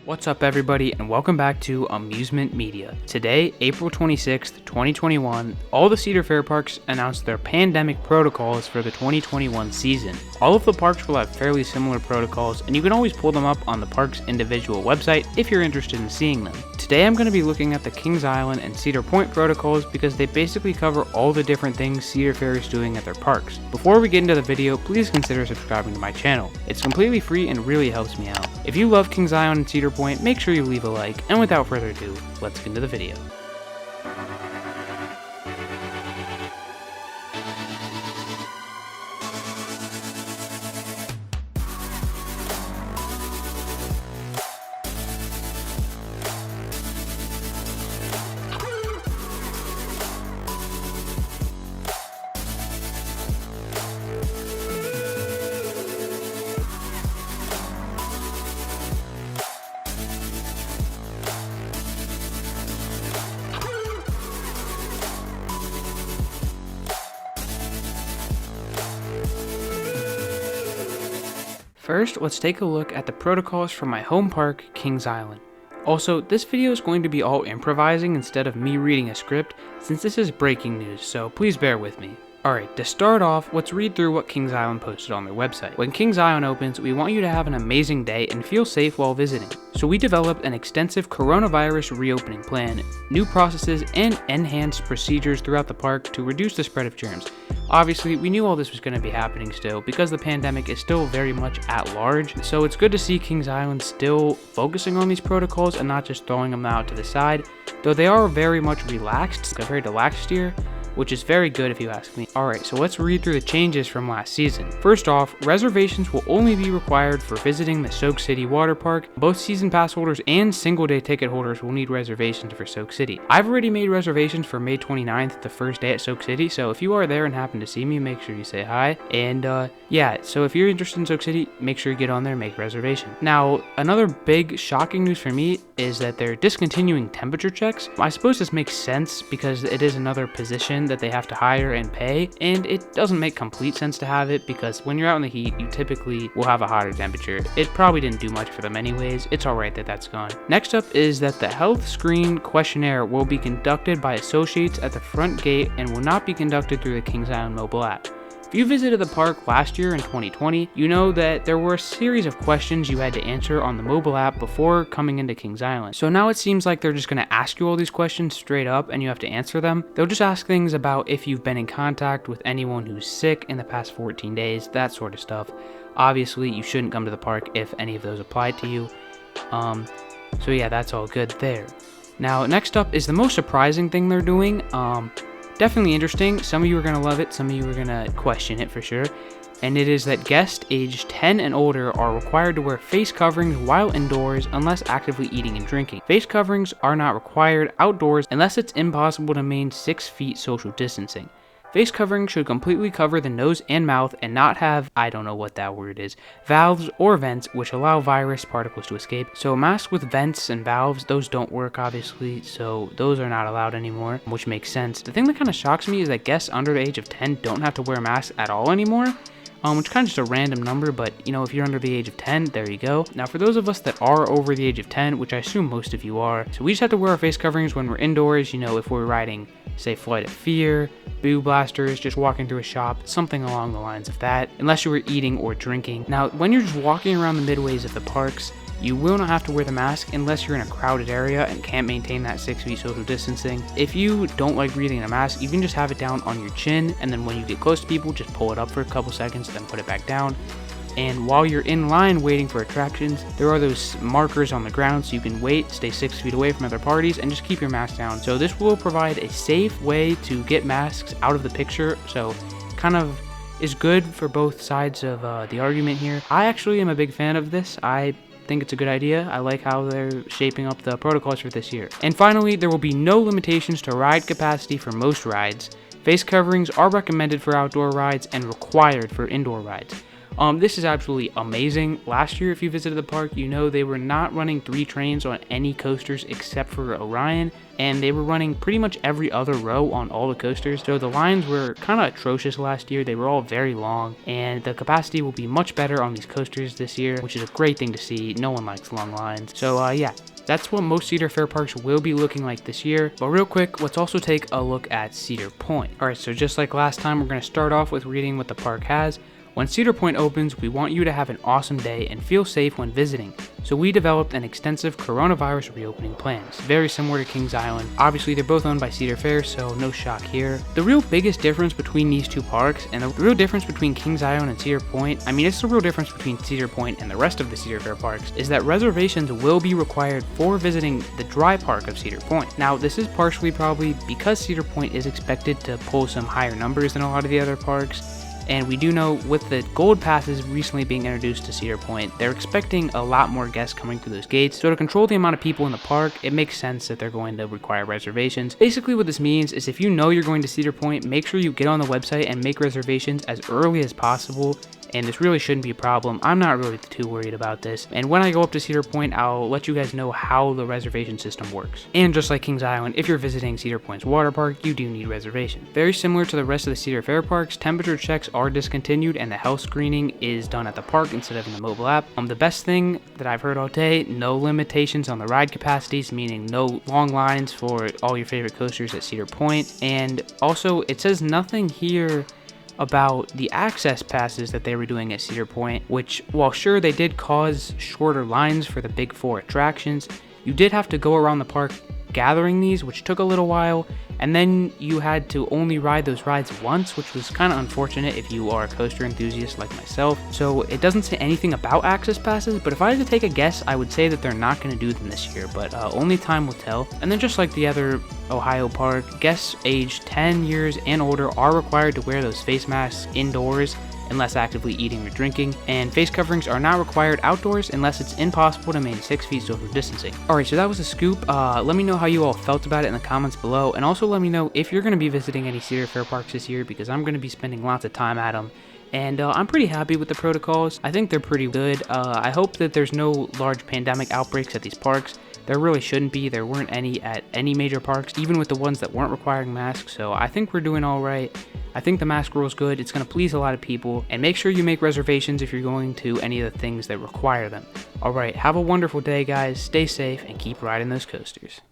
What's up everybody, and welcome back to Amusement Media. Today, April 26th, 2021, all the Cedar Fair parks announced their pandemic protocols for the 2021 season. All of the parks will have fairly similar protocols, and you can always pull them up on the park's individual website if you're interested in seeing them. Today I'm going to be looking at the Kings Island and Cedar Point protocols because they basically cover all the different things Cedar Fair is doing at their parks. Before we get into the video, please consider subscribing to my channel. It's completely free and really helps me out. If you love Kings Island and Cedar Point, make sure you leave a like, and without further ado, let's get into the video. First, let's take a look at the protocols for my home park, Kings Island. Also, this video is going to be all improvising instead of me reading a script, since this is breaking news, so please bear with me. Alright, to start off, let's read through what Kings Island posted on their website. When Kings Island opens, we want you to have an amazing day and feel safe while visiting. So we developed an extensive coronavirus reopening plan, new processes, and enhanced procedures throughout the park to reduce the spread of germs. Obviously, we knew all this was going to be happening still because the pandemic is still very much at large, so it's good to see Kings Island still focusing on these protocols and not just throwing them out to the side, though they are very much relaxed compared to last year, which is very good if you ask me. Alright, so let's read through the changes from last season. First off, reservations will only be required for visiting the Soak City Water Park. Both season pass holders and single day ticket holders will need reservations for Soak City. I've already made reservations for May 29th, the first day at Soak City, so if you are there and happen to see me, make sure you say hi. And yeah, so if you're interested in Soak City, make sure you get on there and make a reservation. Now, another big shocking news for me is that they're discontinuing temperature checks. I suppose this makes sense because it is another position that they have to hire and pay, and it doesn't make complete sense to have it because when you're out in the heat, you typically will have a hotter temperature. It probably didn't do much for them anyways. It's alright that that's gone. Next up is that the health screen questionnaire will be conducted by associates at the front gate and will not be conducted through the Kings Island mobile app. If you visited the park last year in 2020, you know that there were a series of questions you had to answer on the mobile app before coming into Kings Island. So now it seems like they're just going to ask you all these questions straight up and you have to answer them. They'll just ask things about if you've been in contact with anyone who's sick in the past 14 days, that sort of stuff. Obviously, you shouldn't come to the park if any of those apply to you. So yeah, that's all good there. Now, next up is the most surprising thing they're doing. Definitely interesting. Some of you are going to love it, some of you are going to question it for sure. And it is that guests aged 10 and older are required to wear face coverings while indoors unless actively eating and drinking. Face coverings are not required outdoors unless it's impossible to maintain 6 feet social distancing. Face covering should completely cover the nose and mouth and not have, I don't know what that word is, valves or vents which allow virus particles to escape. So masks with vents and valves, those don't work obviously, so those are not allowed anymore, which makes sense. The thing that kind of shocks me is that guests under the age of 10 don't have to wear masks at all anymore. Which kind of just a random number, but you know, if you're under the age of 10, there you go. Now for those of us that are over the age of 10, which I assume most of you are, so we just have to wear our face coverings when we're indoors, you know, if we're riding, say, Flight of Fear, Boo Blasters, just walking through a shop, something along the lines of that, unless you were eating or drinking. Now, when you're just walking around the midways of the parks, you will not have to wear the mask unless you're in a crowded area and can't maintain that 6 feet social distancing. If you don't like breathing in a mask, you can just have it down on your chin, and then when you get close to people, just pull it up for a couple seconds, then put it back down. And while you're in line waiting for attractions, there are those markers on the ground so you can wait, stay 6 feet away from other parties, and just keep your mask down. So this will provide a safe way to get masks out of the picture, so kind of is good for both sides of the argument here. I actually am a big fan of this. I think it's a good idea. I like how they're shaping up the protocols for this year. And finally, there will be no limitations to ride capacity for most rides. Face coverings are recommended for outdoor rides and required for indoor rides. This is absolutely amazing. Last year, if you visited the park, you know they were not running 3 trains on any coasters except for Orion, and they were running pretty much every other row on all the coasters. So the lines were kind of atrocious last year. They were all very long, and the capacity will be much better on these coasters this year, which is a great thing to see. No one likes long lines. So yeah, that's what most Cedar Fair parks will be looking like this year. But real quick, let's also take a look at Cedar Point. Alright, so just like last time, we're going to start off with reading what the park has. When Cedar Point opens, we want you to have an awesome day and feel safe when visiting. So we developed an extensive coronavirus reopening plans, very similar to Kings Island. Obviously, they're both owned by Cedar Fair, so no shock here. The real biggest difference between these two parks, and the real difference between Kings Island and Cedar Point, I mean, it's the real difference between Cedar Point and the rest of the Cedar Fair parks, is that reservations will be required for visiting the dry park of Cedar Point. Now, this is partially probably because Cedar Point is expected to pull some higher numbers than a lot of the other parks. And we do know with the gold passes recently being introduced to Cedar Point, they're expecting a lot more guests coming through those gates. So to control the amount of people in the park, it makes sense that they're going to require reservations. Basically what this means is if you know you're going to Cedar Point, make sure you get on the website and make reservations as early as possible. And this really shouldn't be a problem. I'm not really too worried about this. And when I go up to Cedar Point, I'll let you guys know how the reservation system works. And just like Kings Island, if you're visiting Cedar Point's water park, you do need reservations. Very similar to the rest of the Cedar Fair parks, temperature checks are discontinued and the health screening is done at the park instead of in the mobile app. The best thing that I've heard all day, no limitations on the ride capacities, meaning no long lines for all your favorite coasters at Cedar Point. And also, it says nothing here about the access passes that they were doing at Cedar Point, which, while sure they did cause shorter lines for the big 4 attractions, you did have to go around the park gathering these, which took a little while, and then you had to only ride those rides once, which was kind of unfortunate if you are a coaster enthusiast like myself. So it doesn't say anything about access passes, but if I had to take a guess, I would say that they're not going to do them this year, but only time will tell. And then just like the other Ohio park, guests aged 10 years and older are required to wear those face masks indoors unless actively eating or drinking, and face coverings are not required outdoors unless it's impossible to maintain 6 feet social distancing. Alright, so that was a scoop. Let me know how you all felt about it in the comments below, and also let me know if you're going to be visiting any Cedar Fair parks this year, because I'm going to be spending lots of time at them. And I'm pretty happy with the protocols. I think they're pretty good. I hope that there's no large pandemic outbreaks at these parks. There really shouldn't be. There weren't any at any major parks, even with the ones that weren't requiring masks. So I think we're doing all right. I think the mask rule is good. It's going to please a lot of people. And make sure you make reservations if you're going to any of the things that require them. All right, have a wonderful day, guys. Stay safe and keep riding those coasters.